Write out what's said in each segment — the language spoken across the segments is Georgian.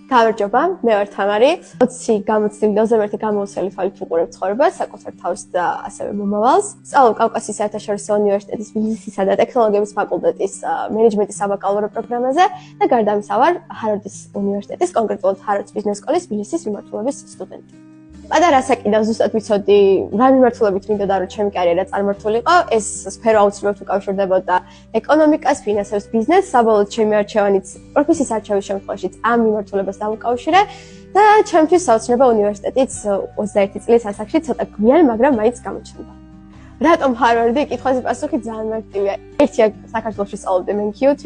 გამარჯობა, მე ვარ თამარი. 20 გამოცდილ 21 გამოუცემელი თვალით ვუყურებ ცხოვრებას, საკუთარ თავს და ასევე მომავალს. სწავლობ კავკასიის საერთაშორისო უნივერსიტეტის ბიზნესისა და ტექნოლოგიების ფაკულტეტის მენეჯმენტის საბაკალავრო პროგრამაზე და გარდა ამისა ვარ ჰარვარდის უნივერსიტეტის, კონკრეტულად ჰარვარდის ბიზნეს სკოლის ბიზნესის მიმართულების სტუდენტი. პატარა საკიდავ ზუსტად ვიცოდი რა მიმართულებით მინდოდა რომ ჩემი კარიერა წარმართულიყო. ეს სფერო აუცილებლად უკავშირდებოდა ეკონომიკას, ფინანსებს, ბიზნესს. საბოლოოდ ჩემი არჩევანიც პროფესიის არჩევის შემთხვევაშიც ამ მიმართულებას დავუკავშირე და ჩემთვის საოცრება უნივერსიტეტიც 21 წლის ასაკში ცოტა გვიან, მაგრამ მაინც გამოჩნდა. რატომ ჰარვარდი? კითხვაზე პასუხი ძალიან მარტივია. ერთია საქართველოში სწავლობდი MQT,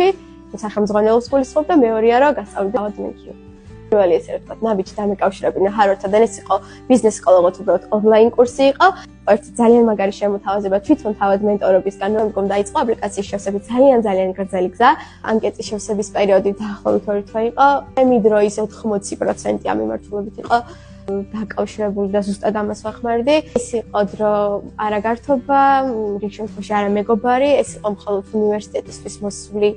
სახელმძღვანელობს გულისხმობ და მეორეა რომ გასწავლდი MQT. პირველი ესე ვთქვათ, ნაბიჯი დამეკავშირებინა ჰარვარდთან, ეს იყო ბიზნეს სკოლა, უბრალოდ ონლაინ კურსი იყო. ერთი ძალიან მაგარი შემოთავაზება თვითონ თავად მენტორობისგან, რომ დაიწყო აპლიკაციის შევსების ძალიან გრძელი გზა. ანკეტის შევსების პერიოდი დაახლოებით 2 თვე იყო. ჩემი დროის 80% ამ მიმართულებით იყო დაკავშირებული და ზუსტად ამას ვახმარდი. ეს იყო დრო არა გართობა, რიგ შემთხვევაში არა მეგობარი, ეს იყო მხოლოდ უნივერსიტეტისთვის მოსული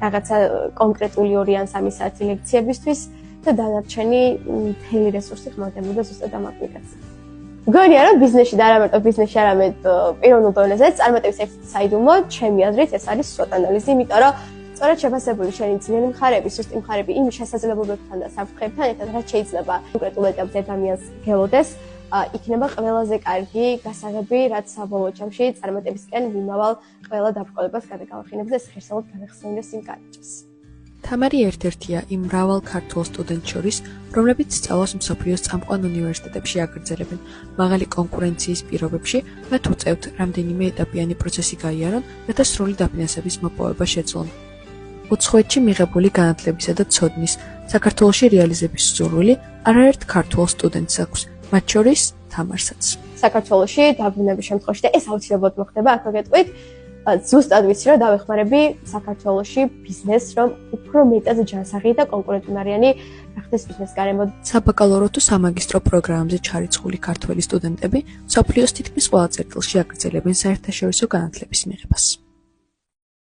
რაღაცა კონკრეტული 2-3 საათი ლექციებისთვის. და დანარჩენი მთელი რესურსი ხმარდებოდა ზუსტად ამ აპლიკაციაზე. მგონია რომ ბიზნესში და არა მარტო ბიზნესში, არამედ პიროვნულ დონეზე წარმატების ერთ საიდუმლო, ჩემი აზრით, ეს არის SWOT ანალიზი, იმიტომ რომ სწორედ შეფასებული შენი ძლიერი მხარეები, სუსტი მხარეები იმ შესაძლებლობებთან და საფრთხეებთან ერთად, რაც შეიძლება კონკრეტულ ეტაპზე ადამიანს გელოდეს, იქნება ყველაზე კარგი გასაღები, რაც საბოლოო ჯამში წარმატებისკენ მიმავალ ყველა დაბრკოლებას გადაგალახინებს და ეს ხერსალოდ გადახსენდეს იმ კარიერას. თამარი ერთ-ერთია იმ მრავალ ქართველ სტუდენტს შორის, რომლებიც სწავლას მსოფლიოს წამყვან უნივერსიტეტებში აგრძელებენ. მაღალი კონკურენციის პირობებში მათ უწევთ რამდენიმე ეტაპიანი პროცესი გაიარონ, რათა სრული დაფინანსების მოპოვება შეძლონ. უცხოეთში მიღებული განათლებისა და ცოდნის საქართველოში რეალიზების სურვილი არაერთ ქართველ სტუდენტს აქვს, მათ შორის თამარსაც. საქართველოში დაბრუნების შემთხვევაში და ეს აუცილებლად მოხდება, აქ გეტყვით. ზუსტად ვიცი რომ დავეხმარები საქართველოში ბიზნესს, რომ უფრო მეტად ჯანსაღი და კონკურენტუნარიანი გახდეს ბიზნეს გარემო. საბაკალავრო თუ სამაგისტრო პროგრამებზე ჩარიცხული ქართველი სტუდენტები მსოფლიოს თითქმის ყველა წერტილში აგრძელებენ საერთაშორისო განათლების მიღებას.